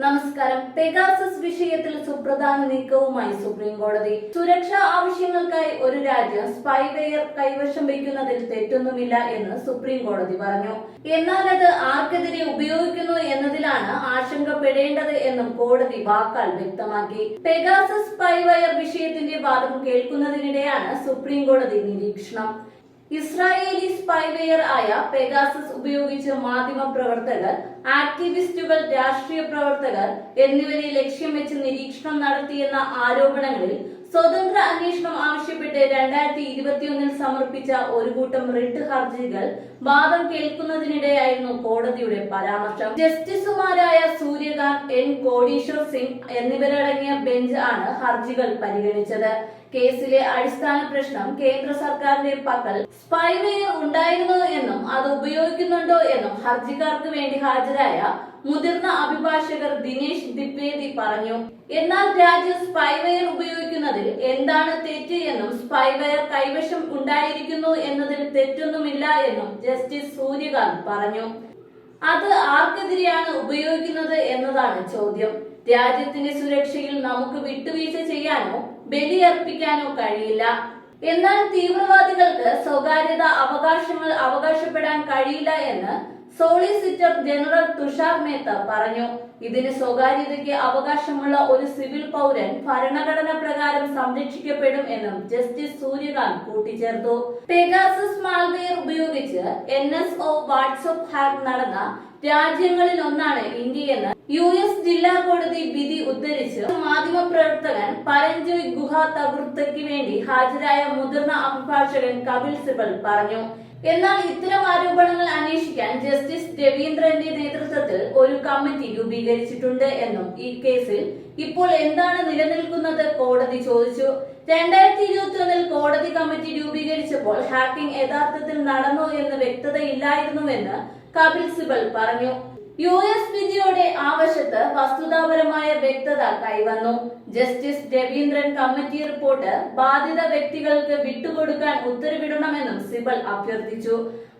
നമസ്കാരം. പെഗാസസ് വിഷയത്തിൽ സുപ്രധാന നീക്കവുമായി സുപ്രീം കോടതി. സുരക്ഷാ ആവശ്യങ്ങൾക്കായി ഒരു രാജ്യം സ്പൈവെയർ കൈവശം വയ്ക്കുന്നതിൽ തെറ്റൊന്നുമില്ല എന്ന് സുപ്രീം കോടതി പറഞ്ഞു. എന്നാൽ അത് ആർക്കെതിരെ ഉപയോഗിക്കുന്നു എന്നതിലാണ് ആശങ്കപ്പെടേണ്ടത് എന്നും കോടതി വാക്കാൽ വ്യക്തമാക്കി. പെഗാസസ് സ്പൈവെയർ വിഷയത്തിന്റെ വാദം കേൾക്കുന്നതിനിടെയാണ് സുപ്രീം കോടതി നിരീക്ഷണം. ഇസ്രായേലി സ്പൈവെയർ ആയ പെഗാസസ് ഉപയോഗിച്ച് മാധ്യമ പ്രവർത്തകർ, ആക്ടിവിസ്റ്റുകൾ, രാഷ്ട്രീയ പ്രവർത്തകർ എന്നിവരെ ലക്ഷ്യം വെച്ച് നിരീക്ഷണം നടത്തിയെന്ന ആരോപണങ്ങളിൽ സ്വതന്ത്ര അന്വേഷണം ആവശ്യപ്പെട്ട് 2021 സമർപ്പിച്ച ഒരു കൂട്ടം റിട്ട് ഹർജികൾ വാദം കേൾക്കുന്നതിനിടെയായിരുന്നു കോടതിയുടെ പരാമർശം. ജസ്റ്റിസുമാരായ സൂര്യകാന്ത്, എൻ കോടീശ്വർ സിംഗ് എന്നിവരടങ്ങിയ ബെഞ്ച് ആണ് ഹർജികൾ പരിഗണിച്ചത്. കേസിലെ അടിസ്ഥാന പ്രശ്നം കേന്ദ്ര സർക്കാരിന്റെ പക്കൽ സ്പൈവെയർ ഉണ്ടായിരുന്നു എന്നും അത് ഉപയോഗിക്കുന്നുണ്ടോ എന്നും ഹർജിക്കാർക്ക് വേണ്ടി ഹാജരായ മുതിർന്ന അഭിഭാഷകർ ദിനേശ് ദ്വിവേദി പറഞ്ഞു. എന്നാൽ രാജ്യം സ്പൈവെയർ ഉപയോഗിക്കുന്നതിൽ എന്താണ് തെറ്റ് എന്നും സ്പൈവെയർ കൈവശം ഉണ്ടായിരിക്കുന്നു എന്നതിൽ തെറ്റൊന്നുമില്ല എന്നും ജസ്റ്റിസ് സൂര്യകാന്ത് പറഞ്ഞു. അത് ആർക്കെതിരെയാണ് ഉപയോഗിക്കുന്നത് എന്നതാണ് ചോദ്യം. രാജ്യത്തിന്റെ സുരക്ഷയിൽ നമുക്ക് വിട്ടുവീഴ്ച ചെയ്യാനോ ബലിയർപ്പിക്കാനോ കഴിയില്ല. എന്നാൽ തീവ്രവാദികൾക്ക് സ്വകാര്യത അവകാശങ്ങൾ അവകാശപ്പെടാൻ കഴിയില്ല എന്ന് സോളിസിറ്റർ ജനറൽ തുഷാർ മേത്ത പറഞ്ഞു. ഇതിന് സ്വകാര്യതയ്ക്ക് അവകാശമുള്ള ഒരു സിവിൽ പൗരൻ ഭരണഘടന പ്രകാരം സംരക്ഷിക്കപ്പെടും എന്നും ജസ്റ്റിസ് സൂര്യകാന്ത് കൂട്ടിച്ചേർത്തു. പെഗാസസ് മാൽവെയർ ഉപയോഗിച്ച് NSO വാട്സ്ആപ്പ് ഹാക്ക് നടന്ന രാജ്യങ്ങളിൽ ഒന്നാണ് ഇന്ത്യയെന്ന് US ജില്ലാ കോടതി വിധി ഉദ്ധരിച്ച് മാധ്യമപ്രവർത്തകൻ പരഞ്ജോയ് ഗുഹ തകൃത്തയ്ക്ക് വേണ്ടി ഹാജരായ മുതിർന്ന അഭിഭാഷകൻ കപിൽ സിബൽ പറഞ്ഞു. എന്നാൽ ഇത്തരം ആരോപണങ്ങൾ അന്വേഷിക്കാൻ ജസ്റ്റിസ് രവീന്ദ്രന്റെ നേതൃത്വത്തിൽ ഒരു കമ്മിറ്റി രൂപീകരിച്ചിട്ടുണ്ട് എന്നും ഈ കേസിൽ ഇപ്പോൾ എന്താണ് നിലനിൽക്കുന്നത് കോടതി ചോദിച്ചു. 2021 കോടതി കമ്മിറ്റി രൂപീകരിച്ചപ്പോൾ ഹാക്കിംഗ് യഥാർത്ഥത്തിൽ നടന്നോ എന്ന് വ്യക്തതയില്ലായിരുന്നുവെന്ന് കപിൽ സിബൽ പറഞ്ഞു. US വിധിയോടെ ആ വശത്ത് വസ്തുതാപരമായ വ്യക്തത കൈവന്നു. ജസ്റ്റിസ് രവീന്ദ്രൻ കമ്മിറ്റി റിപ്പോർട്ട് ബാധിത വ്യക്തികൾക്ക് വിട്ടുകൊടുക്കാൻ ഉത്തരവിടണമെന്നും സിബൽ അഭ്യർത്ഥിച്ചു.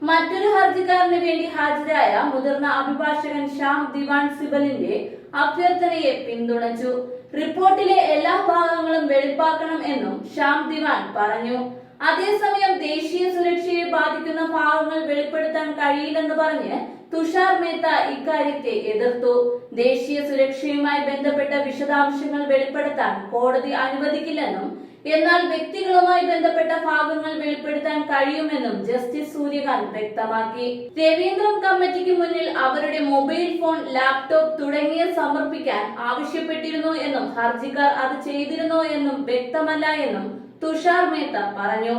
മറ്റൊരു ഹർജിക്കാരന് വേണ്ടി ഹാജരായ മുതിർന്ന അഭിഭാഷകൻ ശ്യാം ദിവാൻ സിബലിന്റെ അഭ്യർത്ഥനയെ പിന്തുണച്ചു. റിപ്പോർട്ടിലെ എല്ലാ ഭാഗങ്ങളും വെളിപ്പാക്കണം എന്നും ശ്യാം ദിവാൻ പറഞ്ഞു. അതേസമയം ദേശീയ സുരക്ഷയെ ബാധിക്കുന്ന ഭാഗങ്ങൾ വെളിപ്പെടുത്താൻ കഴിയില്ലെന്ന് പറഞ്ഞ് തുഷാർ മേത്ത ഇക്കാര്യത്തെ എതിർത്തു. ദേശീയ സുരക്ഷയുമായി ബന്ധപ്പെട്ട വിശദാംശങ്ങൾ വെളിപ്പെടുത്താൻ കോടതി അനുവദിക്കില്ലെന്നും എന്നാൽ വ്യക്തികളുമായി ബന്ധപ്പെട്ട ഭാഗങ്ങൾ വെളിപ്പെടുത്താൻ കഴിയുമെന്നും ജസ്റ്റിസ് സൂര്യകാന്ത് വ്യക്തമാക്കി. രവീന്ദ്രൻ കമ്മിറ്റിക്ക് മുന്നിൽ അവരുടെ മൊബൈൽ ഫോൺ, ലാപ്ടോപ്പ് തുടങ്ങിയ സമർപ്പിക്കാൻ ആവശ്യപ്പെട്ടിരുന്നു എന്നും ഹർജിക്കാർ അത് ചെയ്തിരുന്നോ എന്നും വ്യക്തമല്ല എന്നും തുഷാർ മേത്ത പറഞ്ഞു.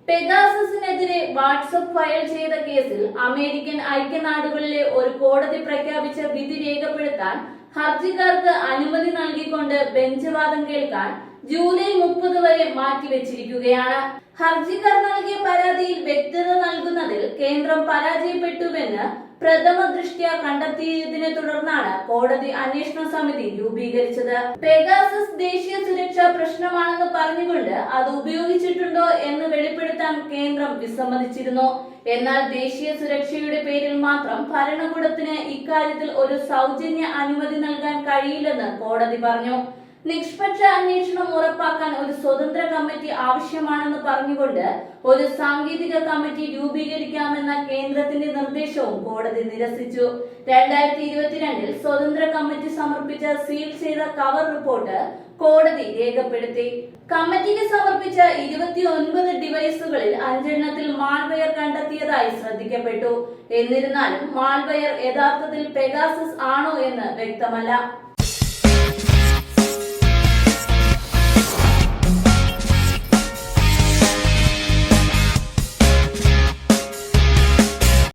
പെഗാസസിനെതിരെ വാട്സ്ആപ്പ് ഫയൽ ചെയ്ത കേസിൽ അമേരിക്കൻ ഐക്യനാടുകളിലെ ഒരു കോടതി പ്രഖ്യാപിച്ച വിധി രേഖപ്പെടുത്താൻ ഹർജിക്കാർക്ക് അനുമതി നൽകിക്കൊണ്ട് ബെഞ്ച് വാദം കേൾക്കാൻ ജൂലൈ 30 വരെ മാറ്റിവെച്ചിരിക്കുകയാണ്. ഹർജിക്കാർ നൽകിയ പരാതിയിൽ വ്യക്തത നൽകുന്നതിൽ കേന്ദ്രം പരാജയപ്പെട്ടുവെന്ന് പ്രഥമ ദൃഷ്ട്യാ കണ്ടെത്തിയതിനെ തുടർന്നാണ് കോടതി അന്വേഷണ സമിതി രൂപീകരിച്ചത്. പെഗാസസ് ദേശീയ സുരക്ഷാ പ്രശ്നമാണെന്ന് പറഞ്ഞുകൊണ്ട് അത് ഉപയോഗിച്ചിട്ടുണ്ടോ എന്ന് വെളിപ്പെടുത്താൻ കേന്ദ്രം വിസമ്മതിച്ചിരുന്നു. എന്നാൽ ദേശീയ സുരക്ഷയുടെ പേരിൽ മാത്രം ഭരണകൂടത്തിന് ഇക്കാര്യത്തിൽ ഒരു സൗജന്യ അനുമതി നൽകാൻ കഴിയില്ലെന്ന് കോടതി പറഞ്ഞു. നിഷ്പക്ഷ അന്വേഷണം ഉറപ്പാക്കാൻ ഒരു സ്വതന്ത്ര കമ്മിറ്റി ആവശ്യമാണെന്ന് പറഞ്ഞുകൊണ്ട് ഒരു സാങ്കേതിക കമ്മിറ്റി രൂപീകരിക്കാമെന്ന കേന്ദ്രത്തിന്റെ നിർദ്ദേശവും കോടതി നിരസിച്ചു. 2022 സ്വതന്ത്ര കമ്മിറ്റി സമർപ്പിച്ച സീൽ ചെയ്ത കവർ റിപ്പോർട്ട് കോടതി രേഖപ്പെടുത്തി. കമ്മിറ്റിക്ക് സമർപ്പിച്ച 29 ഡിവൈസുകളിൽ 5 എണ്ണത്തിൽ മാൽവെയർ കണ്ടെത്തിയതായി ശ്രദ്ധിക്കപ്പെട്ടു. എന്നിരുന്നാലും മാൽവെയർ യഥാർത്ഥത്തിൽ പെഗാസസ് ആണോ എന്ന് വ്യക്തമല്ല.